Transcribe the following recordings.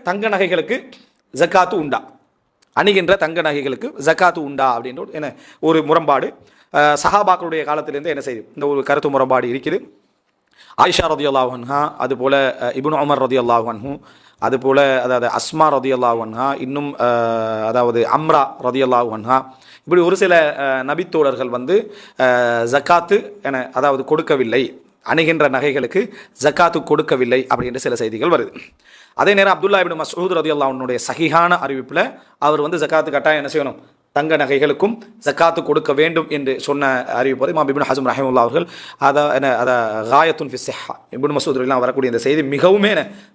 தங்க நகைகளுக்கு ஜக்காத்து உண்டா, அணிகின்ற தங்க நகைகளுக்கு ஜக்காத்து உண்டா அப்படின்ற என்ன ஒரு முரண்பாடு சஹாபாக்களுடைய காலத்திலேருந்து என்ன செய்யுது, இந்த ஒரு கருத்து முரண்பாடு இருக்குது. ஆயிஷா ரதியல்லாஹு அன்ஹா, அதுபோல் இப்னு உமர் ரதியல்லாஹு அன்ஹு, அதுபோல் அதாவது அஸ்மா ரதியல்லாஹு அன்ஹா, இன்னும் அதாவது அம்ரா ரதியல்லாஹு அன்ஹா, இப்படி ஒரு சில நபித்தோழர்கள் வந்து ஜக்காத்து என அதாவது கொடுக்கவில்லை, அணுகின்ற நகைகளுக்கு ஜக்காத்து கொடுக்கவில்லை அப்படின்ற சில செய்திகள் வருது. அதே நேரம் அப்துல்லா இப்னு மஸ்ஊத் ரலியல்லாஹு அன்ஹுடைய சஹீஹான அறிவிப்பில் அவர் வந்து ஜக்காத்து கட்டாயம் என்ன செய்யணும், தங்க நகைகளுக்கும் ஜக்காத்து கொடுக்க வேண்டும் என்று சொன்ன அறிவிப்பது இமாம் இப்னு ஹஸம் ரஹிமஹுல்லாஹ் அவர்கள் அதை காயத்துன் ஃபி ஸிஹ்ஹா இப்னு மஸ்ஊத் எல்லாம் வரக்கூடிய இந்த செய்தி மிகவுமே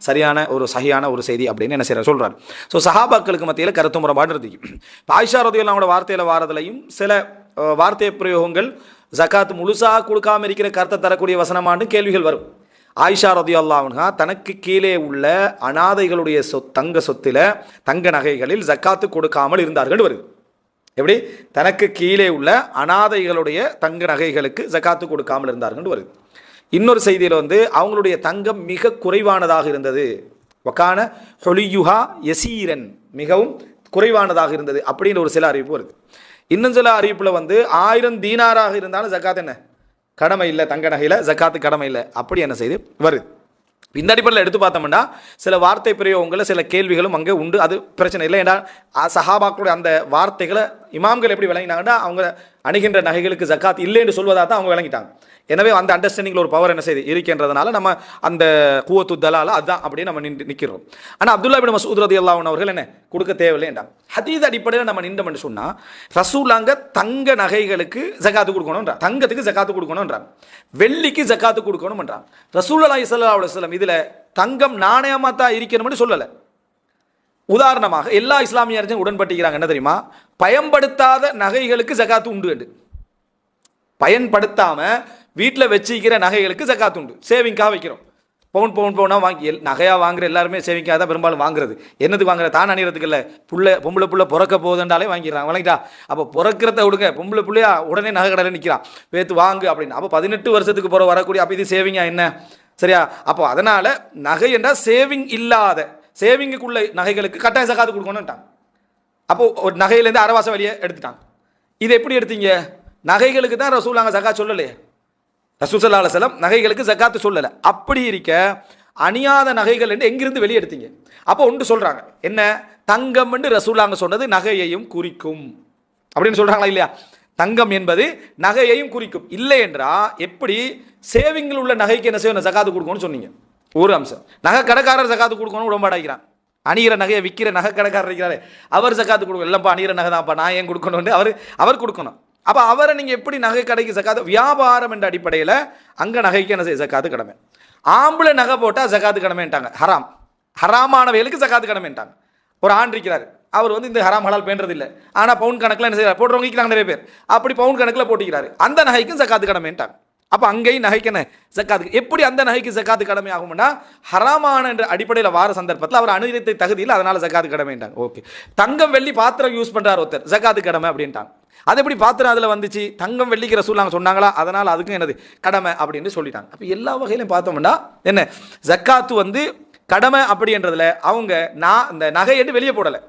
சரியான ஒரு சஹீஹான ஒரு செய்தி அப்படின்னு என்ன செய்யறார் சொல்றாரு. ஸோ சஹாபாக்களுக்கு மத்தியில் கருத்து முரண்பாடு இருக்கு. ஆயிஷா ரலியல்லாஹு அன்ஹா வார்த்தையில் வாரதுலையும் சில வார்த்தை பிரயோகங்கள் ஜக்காத் முழுசாக கொடுக்காம இருக்கிற கருத்தை தரக்கூடிய வசனமானு கேள்விகள் வரும். ஆயிஷா ரலியல்லாஹு அன்ஹா தனக்கு கீழே உள்ள அனாதைகளுடைய தங்க சொத்துல தங்க நகைகளில் ஜக்காத்து கொடுக்காமல் இருந்தார்கள் வருது. எப்படி தனக்கு கீழே உள்ள அனாதைகளுடைய தங்க நகைகளுக்கு ஜக்காத்து கொடுக்காமல் இருந்தார்கள் வருது. இன்னொரு செய்தியில் வந்து அவங்களுடைய தங்கம் மிக குறைவானதாக இருந்தது, வக்கான ஹொலியுஹா யசீரன், மிகவும் குறைவானதாக இருந்தது அப்படின்னு ஒரு சில அறிவிப்பு வருது. இன்னும் சில அறிவிப்பில் வந்து 1000 தீனாராக இருந்தாலும் ஜக்காத் என்ன கடமை இல்லை, தங்க நகையில் ஜக்காத்து கடமை இல்லை அப்படி என்ன செய்து வருது. இந்த அடிப்படையில் எடுத்து பார்த்தோம்னா சில வார்த்தை பிரயோகங்களில் சில கேள்விகளும் அங்கே உண்டு. அது பிரச்சனை இல்லை. ஏன்னா சஹாபாக்களுடைய அந்த வார்த்தைகளை இமாம்கள் எப்படி விளங்கினாங்கன்னா அவங்க அணுகின்ற நகைகளுக்கு ஜக்காத் இல்லை என்று சொல்வதாக தான் அவங்க விளங்கிட்டாங்க. எனவே அந்த அண்டர்ஸ்டாண்டிங்கில் ஒரு பவர் என்ன செய்து இருக்கின்றதுனால நம்ம அந்த குவத்து தலால அதுதான் அப்படியே நம்ம நிற்கிறோம். ஆனால் அப்துல்லா இப்னு மஸ்ஊத் ரலியல்லாஹு அன்ஹு அவர்கள் என்ன கொடுக்க தேவையில்லை என்றாங்க. ஹதீஸ் அடிப்படையில் நம்ம நின்றோம்னு சொன்னால் ரசூலாங்க தங்க நகைகளுக்கு ஜக்காத்து கொடுக்கணும்ன்றாங்க, தங்கத்துக்கு ஜக்காத்து கொடுக்கணும்ன்றாங்க, வெள்ளிக்கு ஜக்காத்து கொடுக்கணும்ன்றாங்க. ரசூலுல்லாஹி ஸல்லல்லாஹு அலைஹி வஸல்லம் இதில் தங்கம் நாணயமாக தான் இருக்கணும்னு சொல்லலை. உதாரணமாக எல்லா இஸ்லாமிய அறிஞரும் உடன்பட்டிருக்கிறாங்க என்ன தெரியுமா, பயன்படுத்தாத நகைகளுக்கு ஜக்காத்து உண்டு என்று. பயன்படுத்தாம வீட்டில் வச்சுக்கிற நகைகளுக்கு ஜக்காத்து உண்டு. சேவிங்காக வைக்கிறோம், பவுனாக வாங்கி நகையாக வாங்குற எல்லாருமே சேவிங்காக தான் பெரும்பாலும் வாங்குறது. என்னது வாங்குற தான் அணிகிறதுக்கு இல்லை, பொம்பளை புள்ள பிறக்க போகுதுன்றாலே வாங்கிடுறாங்க. வணங்கிட்டா அப்போ பிறக்கிறத விடுங்க, பொம்பளை பிள்ளையா உடனே நகை கடையில் நிற்கிறான் பேத்து வாங்கு அப்படின்னு. அப்போ 18 வருஷத்துக்கு போகிற வரக்கூடிய அப்போ இது சேவிங்கா என்ன, சரியா? அப்போ அதனால் நகை என்றால் சேவிங் இல்லாத சேவிங்குக்குள்ள நகைகளுக்கு கட்டாய ஜக்காத்து கொடுக்கணும்ட்டாங்க. அப்போ ஒரு நகையிலேருந்து அரைவாசம் வெளியே எடுத்துட்டாங்க. இது எப்படி எடுத்தீங்க? நகைகளுக்கு தான் ரசூலாங்க ஜக்காத் சொல்லலையே, ரசூல் ஸல்லல்லாஹு அலைஹி வஸல்லம் நகைகளுக்கு ஜக்காத்து சொல்லலை. அப்படி இருக்க அணியாத நகைகள் என்று எங்கிருந்து வெளியே எடுத்தீங்க? அப்போ ஒன்று சொல்றாங்க, என்ன தங்கம் என்று ரசூலாங்க சொன்னது நகையையும் குறிக்கும் அப்படின்னு சொல்றாங்களா இல்லையா? தங்கம் என்பது நகையையும் குறிக்கும். இல்லை என்றா எப்படி சேவிங்கில் உள்ள நகைக்கு என்ன செய்யணும் ஜக்காத்து கொடுக்கணும்னு சொன்னீங்க? ஒரு அம்சம். நகை கடைக்காரர் ஜக்காத்து கொடுக்கணும் உடம்பாடாக்கிறான். அணிகிற நகையை விற்கிற நகை கடைக்காரர் இருக்கிறாரு, அவர் ஜக்காத்து கொடுக்கணும். இல்லைப்பா அணிகிற நகை தான்ப்பா, நான் ஏன் கொடுக்கணும்னு அவர் கொடுக்கணும். அப்போ அவரை நீங்கள் எப்படி நகை கடைக்கு ஜக்காத்து, வியாபாரம் என்ற அடிப்படையில் அங்கே நகைக்கு என்ன செய்ய ஜக்காத்து கடமை. ஆம்பளை நகை போட்டால் ஜக்காத்து கடமைன்ட்டாங்க, ஹராம். ஹராமானவைகளுக்கு ஜக்காத்து கடமைன்ட்டாங்க. ஒரு ஆண் இருக்கிறார், அவர் வந்து இந்த ஹராம் ஹலால் பேண்டதில்லை, ஆனால் பவுன் கணக்கில் என்ன செய்யறாரு, போடுறவங்க இருக்கிறாங்க நிறைய பேர், அப்படி பவுன் கணக்கில் போட்டிக்கிறாரு, அந்த நகைக்கும் ஜக்காத்து கடமைன்ட்டாங்க. அப்போ அங்கேயும் நகைக்கு என்ன ஜக்காத்து, எப்படி அந்த நகைக்கு ஜக்காத்து கடமை ஆகும்னா ஹராமான என்ற அடிப்படையில் வார சந்தர்ப்பத்தில் அவர் அனுகிரத்தை தகுதியில், அதனால ஜக்காத்து கடமைன்ட்டாங்க. ஓகே, தங்கம் வெள்ளி பாத்திரம் யூஸ் பண்ணுறார் ஒருத்தர், ஜக்காத்து கடமை அப்படின்ட்டாங்க. அது எப்படி பாத்திரம் அதில் வந்துச்சு, தங்கம் வெள்ளிக்கு ரசூலுல்லாஹ் சொன்னாங்களா, அதனால் அதுக்கும் என்னது கடமை அப்படின்னு சொல்லிட்டாங்க. அப்போ எல்லா வகையிலும் பார்த்தோம்னா என்ன ஜக்காத்து வந்து கடமை அப்படின்றதுல அவங்க இந்த நகை என்று வெளியே போடலை.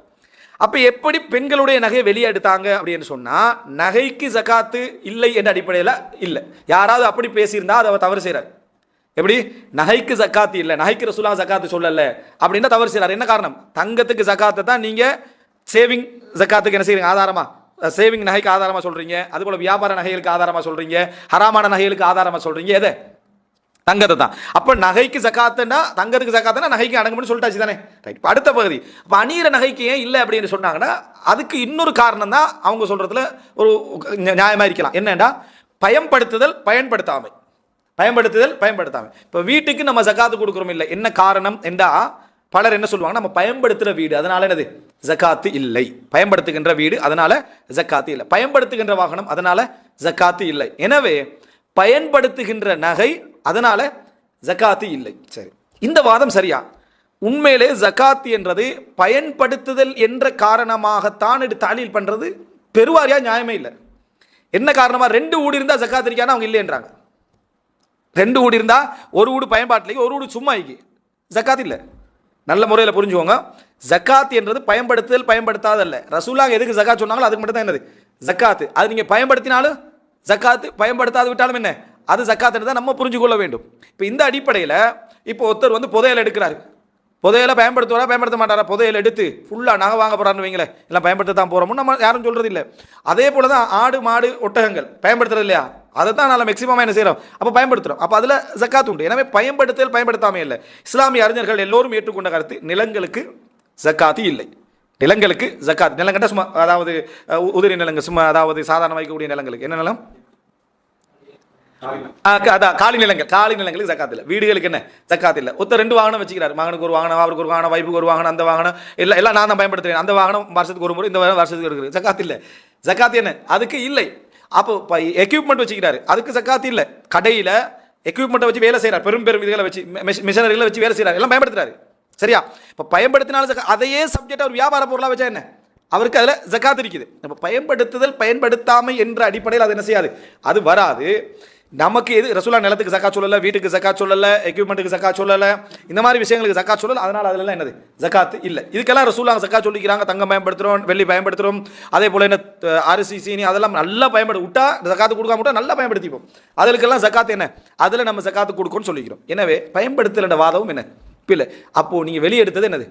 அப்போ எப்படி பெண்களுடைய நகையை வெளியே எடுத்தாங்க அப்படின்னு சொன்னால் நகைக்கு ஜக்காத்து இல்லை என்ற அடிப்படையில் இல்லை. யாராவது அப்படி பேசியிருந்தா அதை தவறு செய்கிறார். எப்படி நகைக்கு ஜக்காத்து இல்லை, நகைக்கு ரசூலுல்லாஹ் ஜக்காத்து சொல்லலை அப்படின்னா தவறு செய்கிறார். என்ன காரணம்? தங்கத்துக்கு ஜக்காத்தை தான் நீங்கள் சேவிங் ஜக்காத்துக்கு என்ன செய்கிறீங்க ஆதாரமா, சேவிங் நகைக்கு ஆதாரமாக சொல்கிறீங்க, அதுபோல் வியாபார நகைகளுக்கு ஆதாரமாக சொல்கிறீங்க, ஹராமான நகைகளுக்கு ஆதாரமாக சொல்கிறீங்க, எதை? தங்கத்தை தான். அப்போ நகைக்கு ஜக்காத்துன்னா தங்கத்துக்கு ஜக்காத்துனா நகைக்கு அடங்கும்னு சொல்லிட்டாச்சு தானே, ரைட். இப்போ அடுத்த பகுதி, இப்போ அணிகிற நகைக்கு ஏன் இல்லை அப்படின்னு சொன்னாங்கன்னா அதுக்கு இன்னொரு காரணம் தான் அவங்க சொல்கிறதுல ஒரு நியாயமாக இருக்கலாம். என்னென்னா பயன்படுத்துதல் பயன்படுத்தாமை, பயன்படுத்துதல் பயன்படுத்தாமை. இப்போ வீட்டுக்கு நம்ம ஜக்காத்து கொடுக்குறோம் இல்லை, என்ன காரணம் என்றா பலர் என்ன சொல்லுவாங்க, நம்ம பயன்படுத்துகிற வீடு அதனால என்னது ஜக்காத்து இல்லை, பயன்படுத்துகின்ற வீடு அதனால ஜக்காத்து இல்லை, பயன்படுத்துகின்ற வாகனம் அதனால ஜக்காத்து இல்லை, எனவே பயன்படுத்துகின்ற நகை அதனால ஜக்காத்து இல்லை. சரி, இந்த வாதம் சரியா? உண்மையிலே ஜக்காத்து என்றது பயன்படுத்துதல் என்ற காரணமாகத்தான் இது தாலீல் பண்றது பெருவாரியா நியாயமே இல்லை. என்ன காரணமா, 2 ஊடு இருந்தா ஜக்காத்து இருக்கான்னு அவங்க இல்லைன்றாங்க. 2 ஊடு இருந்தா ஒரு ஊடு பயன்பாட்டிலேயே ஒரு ஊடு சும்மா ஜக்காத்து இல்லை. நல்ல முறையில் புரிஞ்சுக்கோங்க. ஜக்காத் என்றது பயன்படுத்துதல் பயன்படுத்தாதல்ல. ரசூலுல்லாஹ் எதுக்கு ஜக்காத் சொன்னாங்களோ அதுக்கு மட்டும் தான் என்னது ஜக்காத்து. அது நீங்கள் பயன்படுத்தினாலும் ஜக்காத்து, பயன்படுத்தாது விட்டாலும் என்ன அது ஜக்காத்துன்னு தான் நம்ம புரிஞ்சு கொள்ள வேண்டும். இப்போ இந்த அடிப்படையில் இப்போ ஒருத்தர் வந்து புதையல் எடுக்கிறாரு, புதையலை பயன்படுத்துவாரா பயன்படுத்த மாட்டாரா? புதையல் எடுத்து ஃபுல்லாக நகை வாங்க போகிறான்னு வைங்களேன், எல்லாம் பயன்படுத்த தான் போகிறோம்னு நம்ம யாரும் சொல்கிறது இல்லை. அதே போல தான் ஆடு மாடு ஒட்டகங்கள் பயன்படுத்துறது இல்லையா, அதை தான் நல்லா மேக்ஸிமமாக என்ன செய்கிறோம், அப்போ பயன்படுத்துகிறோம். அப்போ அதில் ஜக்காத் உண்டு. எனவே பயன்படுத்தல் பயன்படுத்தாமே இல்லை. இஸ்லாமிய அறிஞர்கள் எல்லோரும் ஏற்றுக்கொண்ட கருத்து நிலங்களுக்கு ஜக்காத்து இல்லை. நிலங்களுக்கு ஜக்காத், நிலங்கண்ட சும்மா அதாவது உதிரி நிலங்கள், சும்மா அதாவது சாதாரண வைக்கக்கூடிய நிலங்களுக்கு என்ன நிலம், அதான் காலி நிலங்கள், காலி நிலங்களுக்கு ஜக்காத் இல்லை. வீடுகளுக்கு என்ன ஜக்காத் இல்லை. ஒருத்தர் 2 வாகனம் வச்சுக்கிறார், மகனுக்கு ஒரு வாகனம், அவருக்கு ஒரு வாகனம், வைஃபுக்கு ஒரு வாகனம், அந்த வாகனம் எல்லாம் நான் தான் பயன்படுத்துகிறேன், அந்த வாகனம் வருஷத்துக்கு ஒரு முறை, இந்த வருஷத்துக்கு எடுக்கிறது, ஜக்காத் இல்லை. ஜக்காத் என்ன அதுக்கு இல்லை. அப்போ எக்யூப்மெண்ட் வச்சுக்கிறாரு, அதுக்கு ஜக்காத் இல்லை. கடையில் எக்யூப்மெண்ட்டை வச்சு வேலை செய்கிறார், பெரும் பெரும் இதுகளை வச்சு மிஷினரிகளை வச்சு வேலை செய்கிறார், எல்லாம் பயன்படுத்துறாரு. சரியா? இப்போ பயன்படுத்தினாலும் அதையே சப்ஜெக்ட் ஒரு வியாபார பொருளாக வச்சா என்ன அவருக்கு அதில் ஜக்காத் இருக்குது. இப்போ பயன்படுத்துதல் பயன்படுத்தாமை என்ற அடிப்படையில் அது என்ன செய்யாது, அது வராது. நமக்கு எது ரசூலுல்லாஹ் நிலத்துக்கு ஜக்காத் சொல்லலை, வீட்டுக்கு ஜக்காத் சொல்லலை, எக்யூப்மெண்ட்டுக்கு ஜக்காத் சொல்லலை, இந்த மாதிரி விஷயங்களுக்கு ஜக்காத் சொல்லலை. அதனால் அதெல்லாம் என்னது ஜக்காத் இல்லை. இதுக்கெல்லாம் ரசூலுல்லாஹ் ஜக்காத் சொல்லிக்கிறாங்க. தங்கம் பயன்படுத்துகிறோம், வெள்ளி பயன்படுத்துகிறோம், அதே போல் என்ன அரிசி சீனி அதெல்லாம் நல்லா விட்டா ஜக்காத்து கொடுக்காம விட்டா நல்லா பயன்படுத்திப்போம். அதுக்கெல்லாம் ஜக்காத் என்ன, அதில் நம்ம ஜக்காத்து கொடுக்கணும்னு சொல்லிக்கிறோம். எனவே பயன்படுத்தல வாதமும் என்ன பிள்ளை. அப்போது நீங்கள் வெளியெடுத்தது என்னது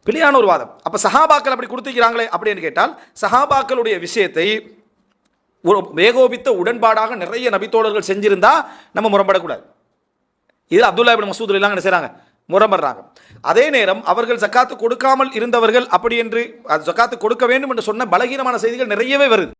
பிழையான ஒரு வாதம். அப்போ சஹாபாக்கள் அப்படி கொடுத்துக்கிறாங்களே அப்படின்னு கேட்டால், சஹாபாக்களுடைய விஷயத்தை ஒரு ஏகோபித்த உடன்பாடாக நிறைய நபித்தோழர்கள் செஞ்சிருந்தா நம்ம முரண்படக்கூடாது. இதில் அப்துல்லா இப்னு மஸ்ஊத் எல்லாம் என்ன செய்றாங்க, முரண்படுறாங்க. அதே நேரம் அவர்கள் ஜக்காத்து கொடுக்காமல் இருந்தவர்கள் அப்படி என்று ஜக்காத்து கொடுக்க வேண்டும் என்று சொன்ன பலகீனமான செய்திகள் நிறையவே வருது.